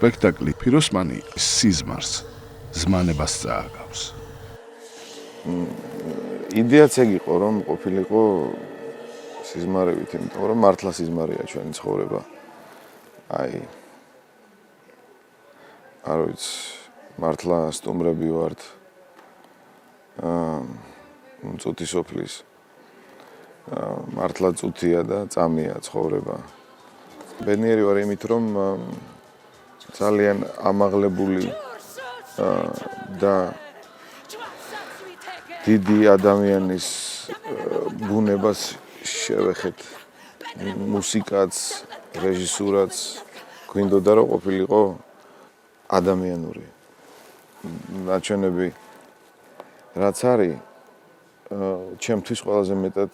სპექტაკლი ფიროსმანი სიზმარს ზმანებას წააგავს. იდეაც ეგ იყო, რომ ყოფილიყო სიზმარებით, იმიტომ რომ მართლა სიზმარია ჩვენი ცხოვრება. აი არ ვიცი, მართლა სტუმრები ვართ. წუთი სოფლის. მართლა წუთია და წამია ცხოვრება. ბედნიერი ვარ იმით, რომ ძალიან ამაღლებული და დიდი ადამიანის ბუნებას შევეხეთ. მუსიკაც, რეჟისურაც გვინდოდა რომ ყოფილიყო ადამიანური. ნაჩვენები რაც არის ჩემთვის ყველაზე მეტად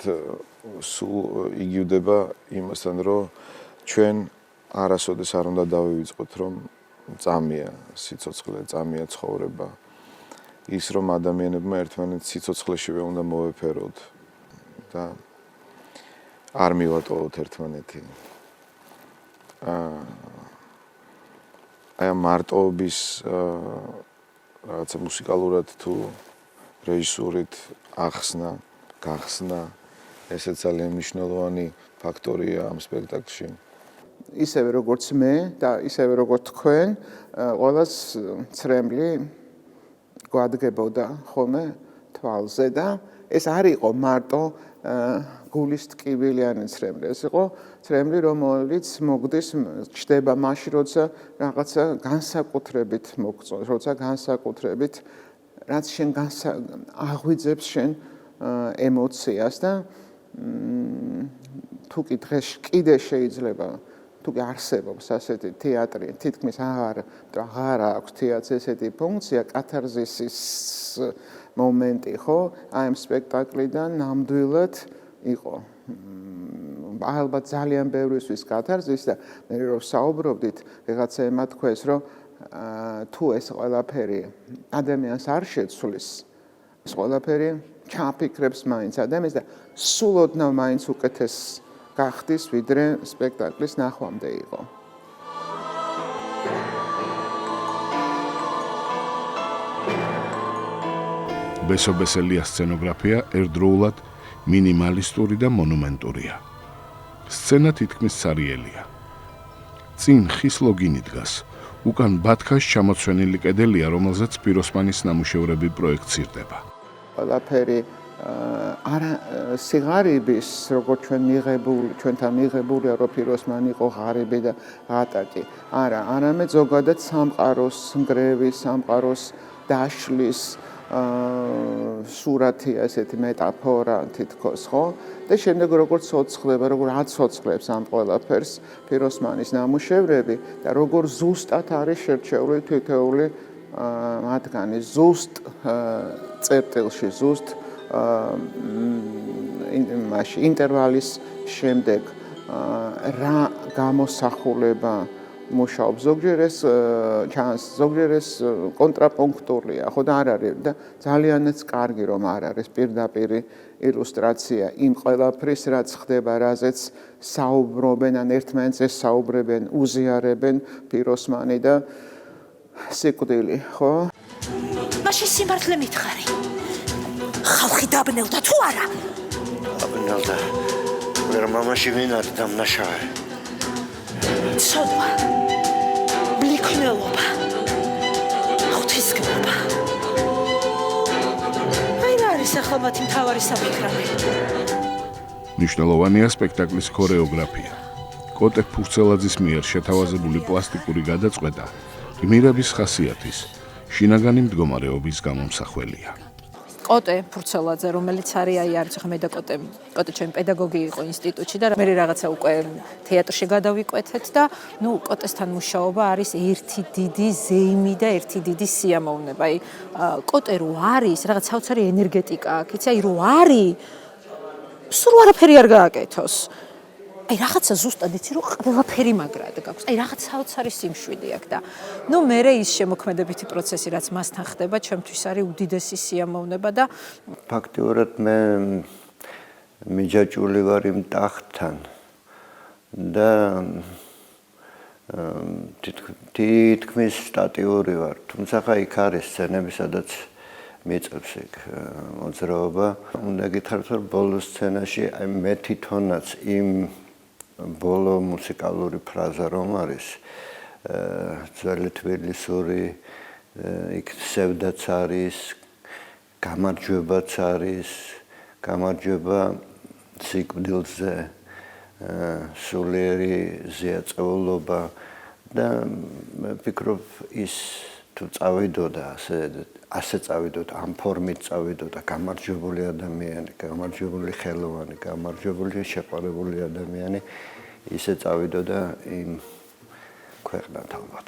სულ იგივდება იმასთან, რომ ჩვენ არასოდეს არ უნდა დავივიწყოთ, რომ წამია სიცოცხლე, წამია ცხოვრება. ის რომ ადამიანებმა ერთმანეთს სიცოცხლეშივე უნდა მოვეფეროთ და არ მივატოვოთ ერთმანეთი. აი მარტოობის რაღაცა მუსიკალურად თუ რეჟისურით ახსნა, გახსნა, ესეც ძალიან მნიშვნელოვანი ფაქტორია ამ სპექტაკლში. ისევე როგორც მე და ისევე როგორც თქვენ, ყველას ცრემლი გვადგებოდა ხოლმე თვალზე და ეს არ იყო მარტო გულის ტკივილიანი ცრემლი, ეს იყო ცრემლი, რომელიც მოგდის, ჩდება მაშინ, როცა რაღაცა განსაკუთრებით მოგწონს, როცა განსაკუთრებით რაც შენ აღვიძებს შენ ემოციას და თუ კი დღეს კიდე შეიძლება თუ კი არსებობს ასეთი თეატრი, თითქმის აღარ აქვს თეატრს ესეთი ფუნქცია, კათარზისის მომენტი, ხო? აი ამ სპექტაკლიდან ნამდვილად იყო. ალბათ ძალიან ბევრისთვის კათარზის და მე რომ საუბრობდით, რაღაცა ემთქვეს, რომ თუ ეს ყველაფერი ადამიანს არ შეცვლის, ეს ყველაფერი ჩაფიქრებს მაინც ადამიანს და სულ ოდნავ მაინც უკეთეს გახდის, ვიდრე სპექტაკლის ნახვამდე იყო. ბესობესელია სცენოგრაფია ერთდროულად მინიმალისტური და მონუმენტურია. სცენა თითქმის სარიელია. წინ ხის ლოგინი დგას, უკან ბათქაშ ჩამოცვენილი კედელია, რომელზეც ფიროსმანის ნამუშევრები პროექცირდება. ყველაფერი არა სიღარიბის, როგორც ჩვენთან მიღებულია, რომ ფიროსმანი იყო ღარიბი და ღატაკი. არა, არამედ ზოგადად სამყაროს ნგრევის, სამყაროს დაშლის სურათია, ესეთი მეტაფორა თითქოს, ხო? და შემდეგ როგორც ცოცხლება, როგორ აცოცხლებს ამ ყველაფერს ფიროსმანის ნამუშევრები და როგორ ზუსტად არის შერჩეული თითოეული მათგანი, ზუსტ წერტილში, ზუსტ ინტერვალის შემდეგ რა გამოსახულება მუშაობს, ზოგჯერ ეს ჩანს, ზოგჯერ ეს კონტრაპუნქტურია, ხო და არ არის და ძალიანაც კარგი რომ არ არის პირდაპირ ილუსტრაცია იმ ყველაფრის, რაც ხდება, რაზეც საუბრობენ ან ერთმანეთს ესაუბრებენ, უზიარებენ ფიროსმანი და სიკვდილი, ხო? მაშინ სიმართლე მითხარი. ხალხი დაბნელდა თუ არა? დაბნელდა. ვერ მამაში ვინ არის დამნაშავე? ცოდვა. ბლიქნელობა. ღვთისმობა. აი რა არის ახლა მათი მთავარი საფიქრები? მნიშვნელოვანია სპექტაკლის ქორეოგრაფია. კოტე ფურცელაძის მიერ შეთავაზებული პლასტიკური გადაწყვეტა გმირების ხასიათის, შინაგანი მდგომარეობის გამომსახველია. კოტე ფურცელაძე, რომელიც არის აი არის ხა მე და კოტე ჩემი პედაგოგი იყო ინსტიტუტში და მე რაღაცა უკვე თეატრში გადავიკვეთეთ და ნუ კოტესთან მუშაობა არის ერთი დიდი ზეიმი და ერთი დიდი სიამოვნება. აი კოტე რო არის, რაღაც საოცარი ენერგეტიკა აქვს, იცი, აი რო არის, სულ არაფერი არ გააკეთოს. აი რაღაცა ზუსტად იცი რომ ყველაფერი მაგრად გაქვს. აი რაღაც საოცარი სიმშვიდე აქვს და ნუ მე ის შემოქმედებითი პროცესი რაც მასთან ხდება, ჩემთვის არის უდიდესი სიამოვნება და ფაქტიურად მე მიჯაჭვული ვარ იმ ტახტთან და თითქმის სტატიური ვარ, თუმცა ხა იქ არის სცენები, სადაც მიწევს იქ მოძრაობა. უნდა გითხრათ, რომ ბოლო სცენაში აი მე თვითონაც იმ ბოლო მუსიკალური ფრაზა რომ არის ძველი თბილისური იქ სევდაც არის, გამარჯვებაც არის, გამარჯვება სიკვდილზე, სულიერი ზეწოლობა და მე ვფიქრობ ის თუ წავიდოდა ასე წავიდოდა ამ ფორმით წავიდოდა გამარჯვებული ადამიანი, გამარჯვებული ხელოვანი, გამარჯვებული შეყვარებული ადამიანი ისე წავიდოდა იმ ქვეყნად ალბათ.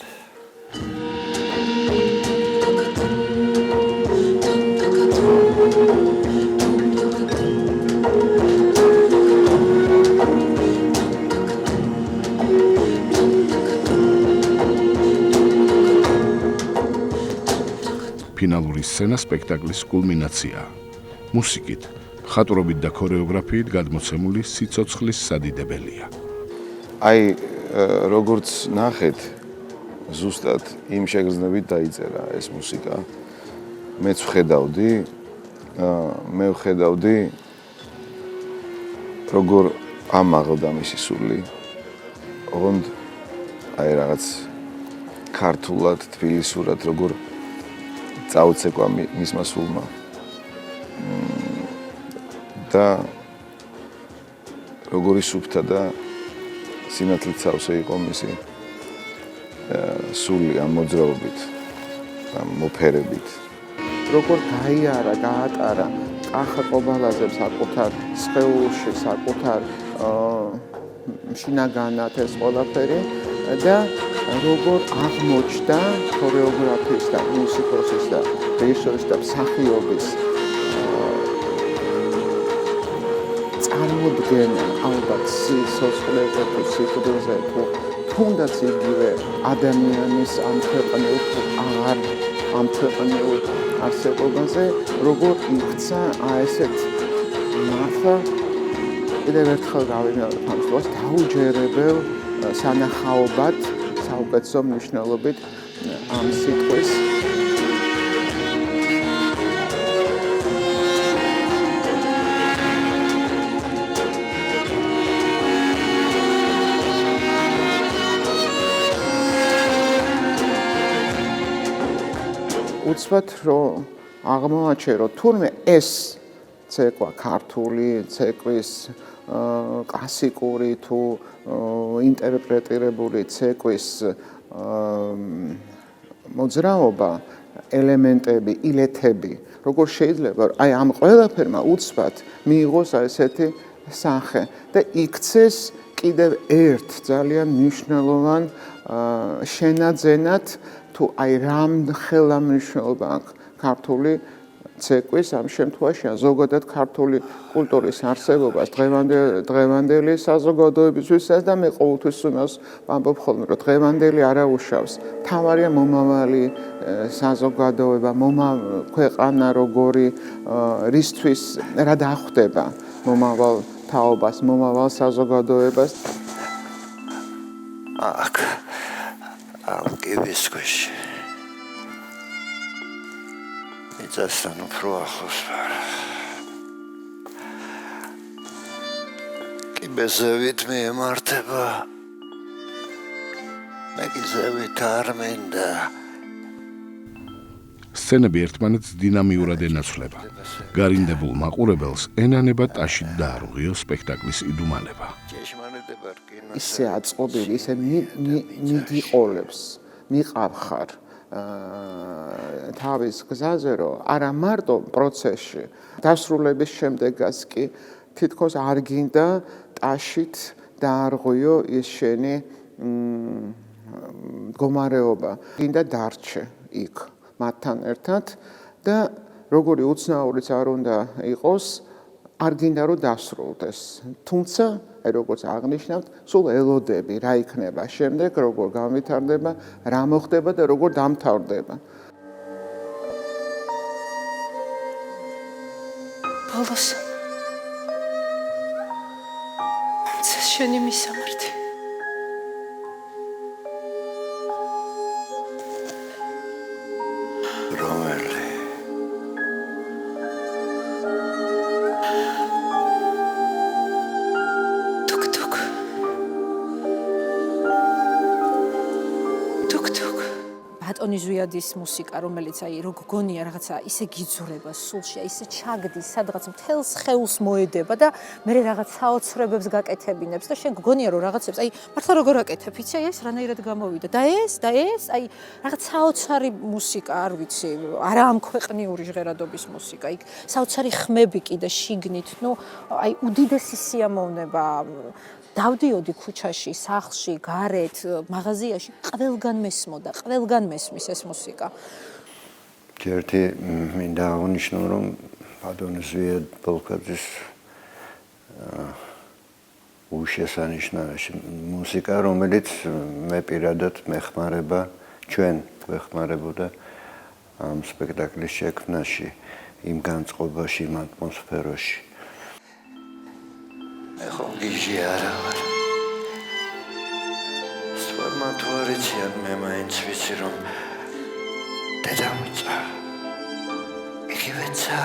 ფინალური სცენა სპექტაკლის კულმინაციაა. მუსიკით, ხატვრობით და ქორეოგრაფიით გადმოცემული სიცოცხლის სადიდებელია. აი როგორც ნახეთ, ზუსტად იმ შეგრძნებით დაიწერა ეს მუსიკა. მეც ვხედავდი, როგორ ამაღლდა მისი სული. ოღონდ აი რაღაც ქართულად, თბილისურად როგორ წაუცეკვა მისმა სულმა. და როგორი სუფთა და სინათლით სავსე იყო მისი სული ამ მოძრაობით, ამ მოფერებით. როგორ გაიარა, გაატარა კახა ყობალაძემ საკუთარ სხეულში, საკუთარ შინაგანად ეს ყველაფერი და როგორ აღმოჩნდა ქორეოგრაფის და მუსიკოსის და რეჟისორის და მსახიობის წარმოდგენა ალბათ სიცოცხლეზე თუ სიკვდილზე თუ თუნდაც იგივე ადამიანის ამ ქვეყნეულ თუ აღარ ამ ქვეყნეულ არსებობაზე როგორ იქცა ესეთ მართლა კიდევ ერთხელ გავიმეორებ ამ словს დაუჯერებელ სანახაობად საუკეთესო მნიშვნელობით ამ სიტყვის უცბად რომ აღმოაჩერო თურმე ეს ცეკვა ქართული ცეკვის კლასიკური თუ ინტერპრეტირებული ცეკვის მოძრაობა ელემენტები, ილეთები, როგორ შეიძლება აი ამ ყველაფერმა უცბად მიიღოს ესეთი სახე და იქცეს კიდევ ერთ ძალიან მნიშვნელოვან შენაძენად თუ აი რამ ხელა მნიშვნელობა აქვს ქართული ცეკვის ამ შემთხვევაში ზოგადად ქართული კულტურის არსებობას დღევანდელი საზოგადოებისთვისაც და მე ყოველთვის უნავს ვამბობ ხოლმე რომ დღევანდელი არ აუშავს თავარია მომავალი საზოგადოება ქვეყანა როგორი რისთვის რა დახვდება მომავალ თაობას მომავალ საზოგადოებას აქ ამ კიბის ქვეშ იცასთან უფრო ახლოს ვარ კიბეზევით მიემართება მე კიბეზევით არ მინდა სცენები ერთმანეთს დინამიურად ენაცვლება. გარინდებულ მაყურებელს ენანება ტაშით დაარღვიო სპექტაკლის იდუმალება. ისე აწყობილი, ისე მიგიყოლებს, მიყავხარ თავის გზაზე, რომ არა მარტო პროცესში, დასრულების შემდეგაც კი თითქოს არ გინდა ტაშით დაარღვიო ის შენი მდგომარეობა, გინდა დარჩე იქ. მათთან ერთად და როგორი უცნაურიც არ უნდა იყოს, არ გინდა რომ დასრულდეს. თუმცა, აი როგორც აღნიშნავთ, სულ ელოდები რა იქნება შემდეგ, როგორ განვითარდება, რა მოხდება და როგორ დამთავრდება. ბოლოს ეს შენი მისამართი. ტონი ზვიადის მუსიკა, რომელიც რო გგონია რაღაცა ისე გიძურება სულში, ისე ჩაგდის, სადღაც მთელს ხელს მოედება და მე რაღაც საოცრებებს გაკეთებინებს და შენ გგონია რომ რაღაცებს, მართლა როგორ აკეთებ, იცი, ეს რანაირად გამოვიდა და ეს, რაღაც საოცარი მუსიკა, არ ვიცი, არა ამ ქვეყნიური ჟღერადობის მუსიკა, საოცარი ხმები კიდე შიგნით, უდიდესი სიამოვნება. დავდიოდი ქუჩაში, სახლში, გარეთ, მაღაზიაში, ყველგან მესმოდა, ყველგან მესმის ეს მუსიკა. ერთი მინდა აღნიშნო, რომ ბატონი ზვიად ბოლქაძის უშესანიშნავი მუსიკა, რომელიც მე პირადად მეხმარება, ჩვენ გვეხმარებოდა ამ სპექტაკლის შექმნაში, იმ განწყობაში, იმ ატმოსფეროში. ეხლა გიჟი არა ვარ. სწორმა თუ არ იციან, მე მაინც ვიცი, რომ დედამიწა იგივეცა.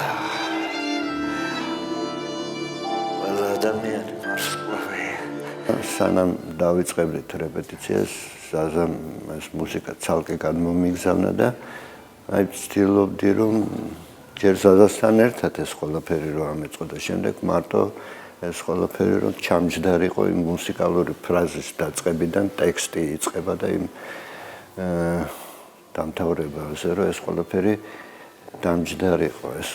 ყველა ადამიანი მარსკლავია. სანამ დავიწყებდით რეპეტიციას, ზაზამ ეს მუსიკა ცალკე გადმომიგზავნა და ვცდილობდი, რომ ჯერ ზაზასთან ერთად ეს ყველაფერი რო ამეწყო და შემდეგ მარტო ეს ყველაფერი რომ ჩამჯდარიყო იმ მუსიკალური ფრაზის დაწყებიდან ტექსტი იწყება და იმ დამთავრებაზე რომ ეს ყველაფერი დამჯდარიყო. ეს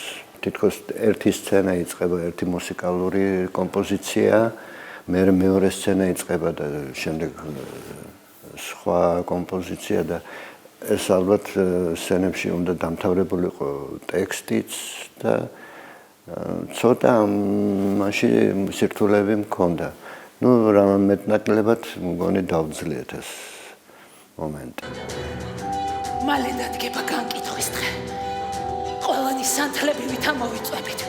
თითქოს ერთი სცენა იწყება, ერთი მუსიკალური კომპოზიცია, მეორე სცენა იწყება და შემდეგ სხვა კომპოზიცია და ეს ალბათ სცენებში უნდა დამთავრებულიყო ტექსტიც და ცოტა მაშინ სირთულეები მქონდა. რამე მეტნაკლებად მგონი დავძლიეთ ეს მომენტი. მალე დადგება განკითხვის დღე. ყველანი სანთლებივით ამოვიწვევით.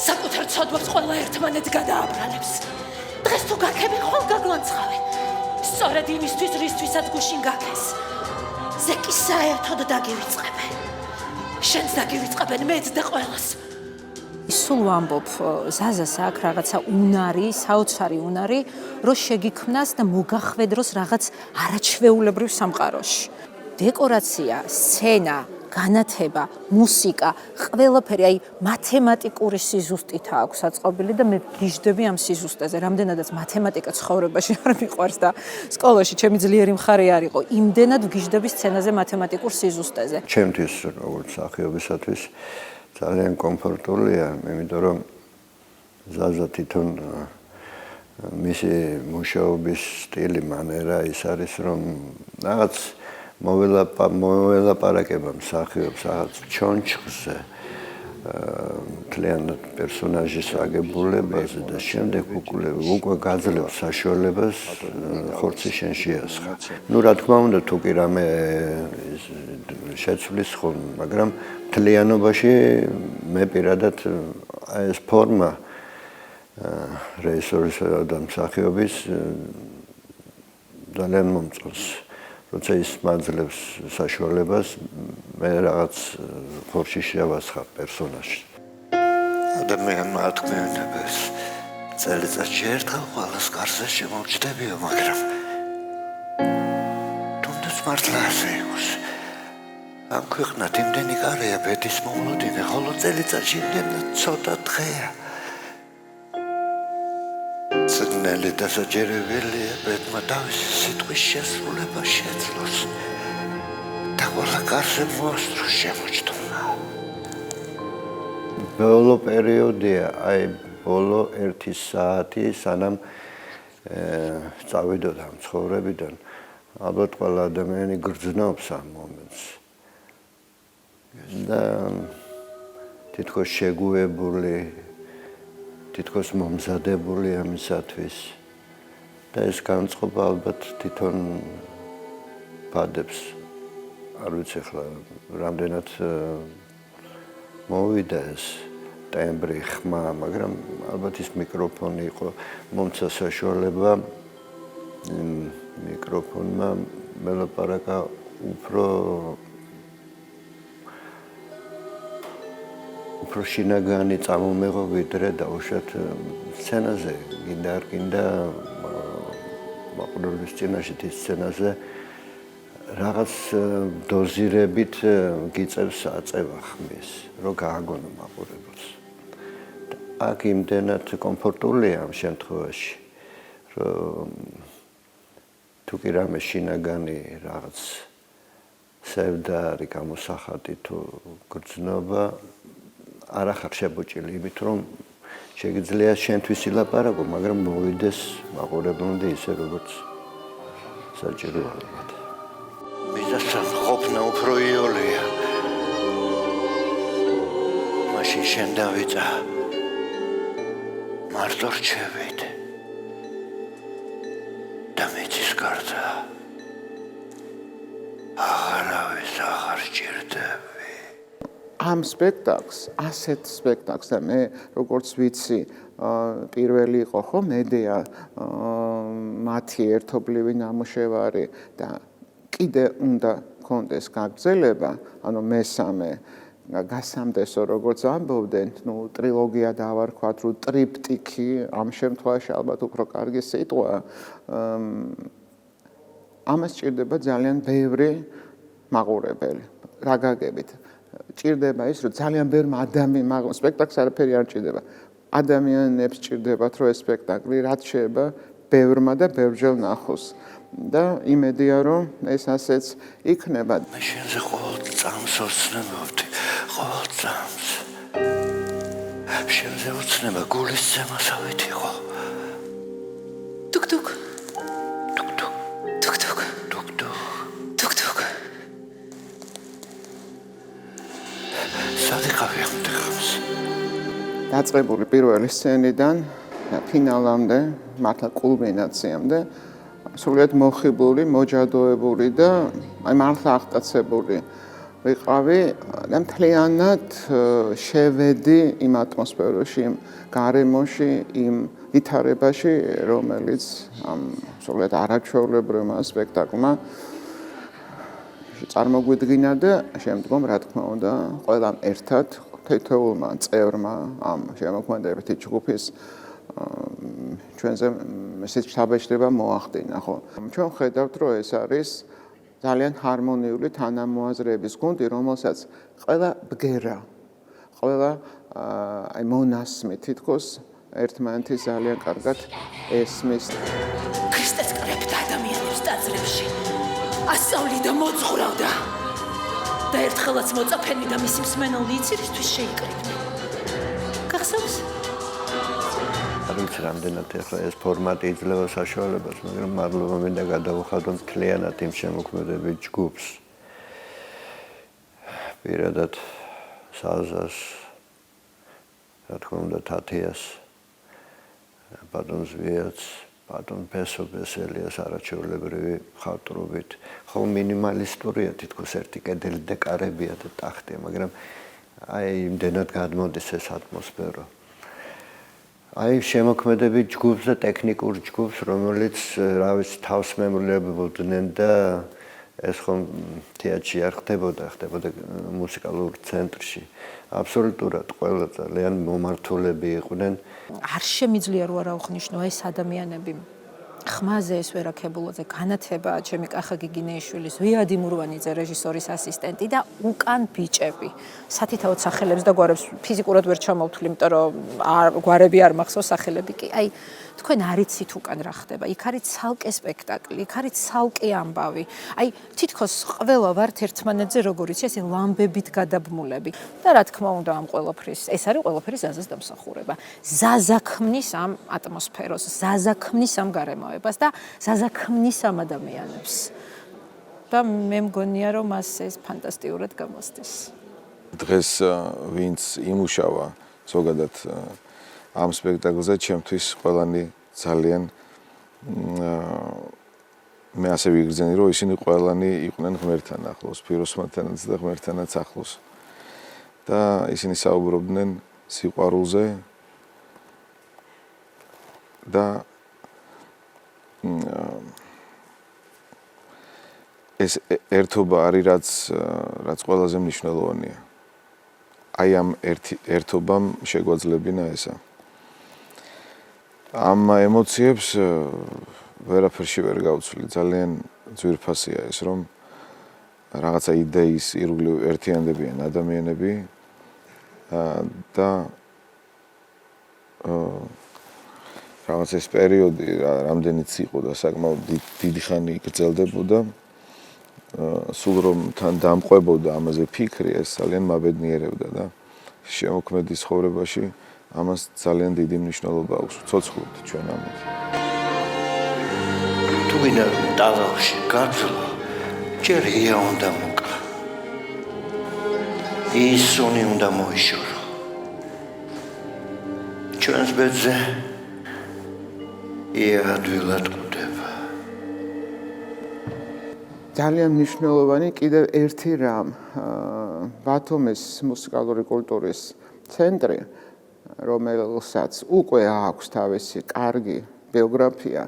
საკუთარ ცოდვებს ყველა ერთმანეთ გადააბრალებს. დღეს თუ გაქები ხვალ გაგვანცხავე. სწორედ იმისთვის, რისთვისაც გუშინ გაქეს. ზეკი საერთოდ დაგივიწყებენ. შენც დაგივიწყებენ მეც და ყველას. სულ ვამბობ, ზაზას აქვს რაღაცა უნარი, საოცარი უნარი, რომ შეგიქმნას და მოგახვედროს რაღაც არაჩვეულებრივ სამყაროში. დეკორაცია, სცენა, განათება, მუსიკა, ყველაფერი, მათემატიკური სიზუსტით აქვს აწყობილი და მე გიждები ამ სიზუსტეზე. რამდენადაც მათემატიკა ცხოვრებაში არ მიყვარს და სკოლაში ჩემი ძლიერი მხარე არ იყო, იმდენად გიждები სცენაზე მათემატიკურ სიზუსტეზე. ჩემთვის როგორც მსახიობისათვის ძალიან კომფორტულია, იმიტომ რომ ზაზა თვითონ მისი მუშაობის სტილი, მანერა ის არის, რომ რაღაც მოველაპარაკება მსახიობს რაღაც ჩონჩხზე, მთლიანად პერსონაჟის აგებულებაზე და შემდეგ უკვე გაძლევს საშუალებას ხორცი შენში ასხა. რა თქმა უნდა, თუ კი რამე შეცვლის ხოლმე, მაგრამ მთლიანობაში მე პირადად ეს ფორმა რეჟისორისა და მსახიობის ძალიან მომწონს. როცა ის მაძლევს საშუალებას, მე რაღაც ხორცი შევასხა პერსონაჟს. ადამიანმა ათქმევინებს წელიწადში ერთხელ ყველას კარზე შემოვჭდებიო, მაგრამ თუნდაც მართლა ასე იყოს. ამ ქვეყნად იმდენი კარია ბედის მოვლოდინე, ხოლო წელიწადში იმდენი ცოტა დღეა. ძნელი და საჯერებელია ბედმა თავისი სიტყვის შესრულება შეძლოს და ყველა კარზე მოასწროს შემოჯდომა. ბოლო პერიოდია, ბოლო 1 საათი, სანამ წავიდოდ ამ ცხოვრებიდან, ალბათ ყველა ადამიანი გრძნობს ამ მომენტს. და თითქოს შეგუებული, თითქოს მომზადებული ამისათვის და ეს განწყობა ალბათ თვითონ ფადებს. არ ვიცი ხლა რამდენად მოვიდა ეს ტემბრი ხმა, მაგრამ ალბათ ის მიკროფონი იყო, მომცა საშუალება მიკროფონმა მელაპარაკა უფრო შინაგანი წამომეღო ვიდრე დაუშვათ სცენაზე, გინდა არ გინდა მაყურებლის წინაშე ის სცენაზე რაღაც დოზირებით გიწევს აწევა ხმის, რომ გააგონო მაყურებელს. აქ იმდენად კომფორტულია ამ შემთხვევაში, რომ თუ კი რამე შინაგანი რაღაც სევდა არის გამოსახატი თუ გრძნობა არ ახარ შებუჭილი იმით რომ შეგიძლია შენთვის ილაპარაკო, მაგრამ მოვიდეს მაყურებლამდე ისე როგორც საჭიროა ალბათ. მიზასთან ყოფნა უფრო იოლია. მაშინ შენ დავიწყა მარტო რჩევით და მეცის გარდა აღარავის აღარ სჭირდები. ამ სპექტაკლს, ასეთ სპექტაკლს და მე როგორც ვიცი, პირველი იყო ხო მედეა მათი ერთობლივი ნამუშევარი და კიდე უნდა კონდეს გაგრძელება, ანუ მესამე გასამდესო როგორც ამბობდნენ, ტრილოგია დავარქვათ, რომ ტრიპტიკი, ამ შემთხვევაში ალბათ უფრო კარგი სიტყვა. ამას ჭირდება ძალიან ბევრი მაყურებელი. რა გაგებით? ჭირდება ის, რომ ძალიან ბევრმა ადამიანმა სპექტაკლს არაფერი არ ჭირდება. ადამიანებს ჭირდებათ, რომ ეს სპექტაკლი რაც შეიძლება ბევრმა და ბევრჯერ ნახოს. და იმედია, რომ ეს ასეც იქნება. მე შენზე ყოველ წამს ვცნობდი, ყოველ წამს. შენზე ვცნება გულის ზემოსავით იყო. დუქ-დუქ. დუქ-დუქ. დუქ-დუქ. დუქ-დუქ. დუქ-დუქ. სადიხავი ამ დღეს. დაწყებული პირველი სცენიდან ფინალამდე, მართლა კულმინაციამდე სრულიად მოხიბლული, მოჯადოებული და აი მართლა აღტაცებული ვიყავი და მთლიანად შევედი იმ ატმოსფეროში, იმ გარემოში, იმ ვითარებაში, რომელიც ამ სრულიად არაჩვეულებრივმა სპექტაკლმა წარმოგვიდგინა და შემდგომ რა თქმა უნდა ყველამ ერთად თითოეულმა წევრმა ამ შემოქმედებითი ჯგუფის ჩვენზე ესეთ შთაბეჭდება მოახდინა, ხო? ჩვენ ხედავთ, რომ ეს არის ძალიან ჰარმონიული თანამოაზრეების გუნდი, რომელსაც ყველა ბგერა, ყველა აი მონასმი თითქოს ერთმანეთის ძალიან კარგად ესმის. ქრისტეს კრებდა ადამიანებს ტაძრებში. ასწავლიდა, მოძღვრავდა. და ერთხელაც მოწაფენი და მისი მსმენელი იცირისთვის შეიკრიბნენ. გახსოვს? არ ვიცი რამდენად ახლა ეს ფორმატი იძლევა საშუალებას, მაგრამ მადლობა მინდა გადავუხადო მთლიანად იმ შემოქმედებით ჯგუფს. პირადად საზას, რა თქმა უნდა თათიას, ბატონ ზვიაც, ბატონ ბესელიას არაჩვეულებრივი ხალხურობით. ხო მინიმალისტურია თითქოს ერთი კედელი და კარებია და ტახტია, მაგრამ აი იმდენად გადმოდის ეს ატმოსფერო. აი შემოქმედებით ჯგუფს და ტექნიკურ ჯგუფს, რომელიც რა ვიცი თავს მემრლებოდნენ და ეს ხომ თეატრში არ ხდებოდა მუსიკალურ ცენტრში. აბსოლუტურად ყველა ძალიან მომართულები იყვნენ. არ შემიძლია რომ არ აღვნიშნო ეს ადამიანები ხმაზე ეს ვერაკებულაძე განათება ჩემი კახა გიგინეიშვილის ვიადი მურვანიძე რეჟისორის ასისტენტი და უკან ბიჭები სათითაოდ სახელებს და გვარებს ფიზიკურად ვერ ჩამოვთვლი, იმიტომ რომ გვარები არ მახსოვს, სახელები კი. აი თქვენ არ იცით უკან რა ხდება. იქ არის ცალკე სპექტაკლი, იქ არის ცალკე ამბავი. აი თითქოს ყველა ვართ ერთმანეთზე როგორ იცი, ესე ლამბებით გადაბმულები. და რა თქმა უნდა ამ ყველაფრის, ეს არის ყველაფერი ზაზას დამსახურება. ზაზა ქმნის ამ ატმოსფეროს, ზაზა ქმნის ამ გარემოებას და ზაზა ქმნის ამ ადამიანებს. და მე მგონია რომ მას ეს ფანტასტიკურად გამოსდის. დღეს ვინც იმუშავა ზოგადად ამ სპექტაკლზე ჩემთვის ყველანი ძალიან მე ასე ვიგრძენი რომ ისინი ყველანი იყვნენ ღმერთთან ახლოს, ფიროსმათთანაც და ღმერთთანაც ახლოს. და ისინი საუბრობდნენ სიყვარულზე და ეს ერთობა არის რაც ყველაზე მნიშვნელოვანია. აი ამ ერთობამ შეგვაძლებინა ესა. ამ ემოციებს ვერაფერში ვერ გავცვლი. ძალიან ძვირფასია ეს, რომ რაღაცა იდეის ირგვლივ ერთიანდებიან ადამიანები და რაღაც ეს პერიოდი რამდენიც იყო და საკმაოდ დიდი ხანი გრძელდებოდა სულ რომ თან დამყვებოდა ამაზე ფიქრი ეს ძალიან მაბედნიერებდა და შემოქმედის ცხოვრებაში ამას ძალიან დიდი მნიშვნელობა აქვს ცოცხლობთ ჩვენ ამით თუ ვინა დავახში გაძლო ჯერ ია უნდა მოკლა ისუნი უნდა მოიშორო ჩვენს ბედზე ია ადვილად ყვდება ძალიან მნიშვნელოვანი კიდევ ერთი რამ ბათუმის მუსიკალური კულტურის ცენტრი რომელსაც უკვე აქვს თავისი კარგი ბიოგრაფია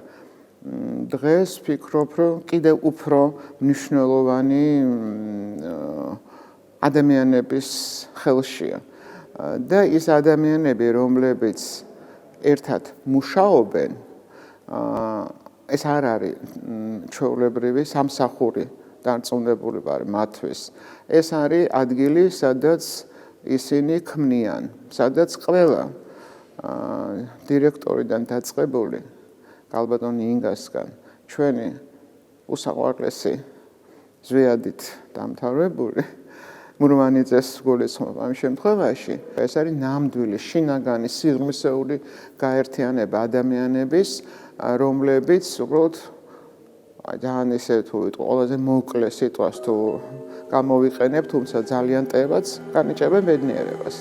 დღეს ვფიქრობ რომ კიდევ უფრო მნიშვნელოვანი ადამიანების ხელშია და ის ადამიანები რომლებიც ერთად მუშაობენ ეს არ არის ჩვეულებრივი სამსახური დარწმუნებული ვარ მათთვის ეს არის ადგილი სადაც ისინი ქმნიან სადაც ყველა დირექტორიდან დაწყებული გალბატონი ინგასგან ჩვენი უსაყვარლესი ზვიადით დამთავრებული მურმანიძეს გულისხმობ ამ შემთხვევაში ეს არის ნამდვილი შინაგანი სიღრმისეული გაერთიანება ადამიანების რომლებიც უბრალოდ ძალიან ისე თუ ყველაზე მოკლე სიტყვას თუ გამოვიყენებ თუმცა ძალიან ტევაც განიჭებენ ბედნიერებას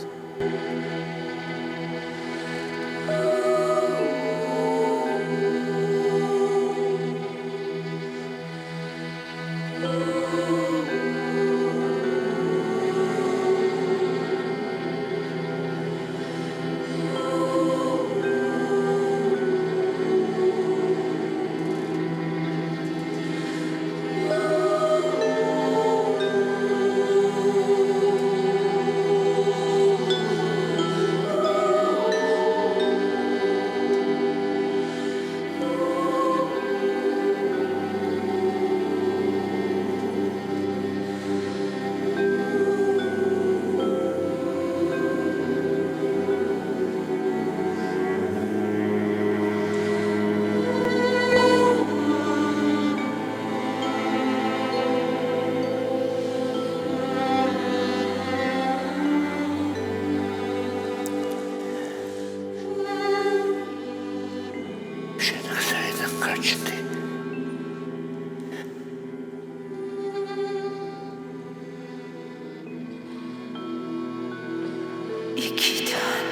იქიდან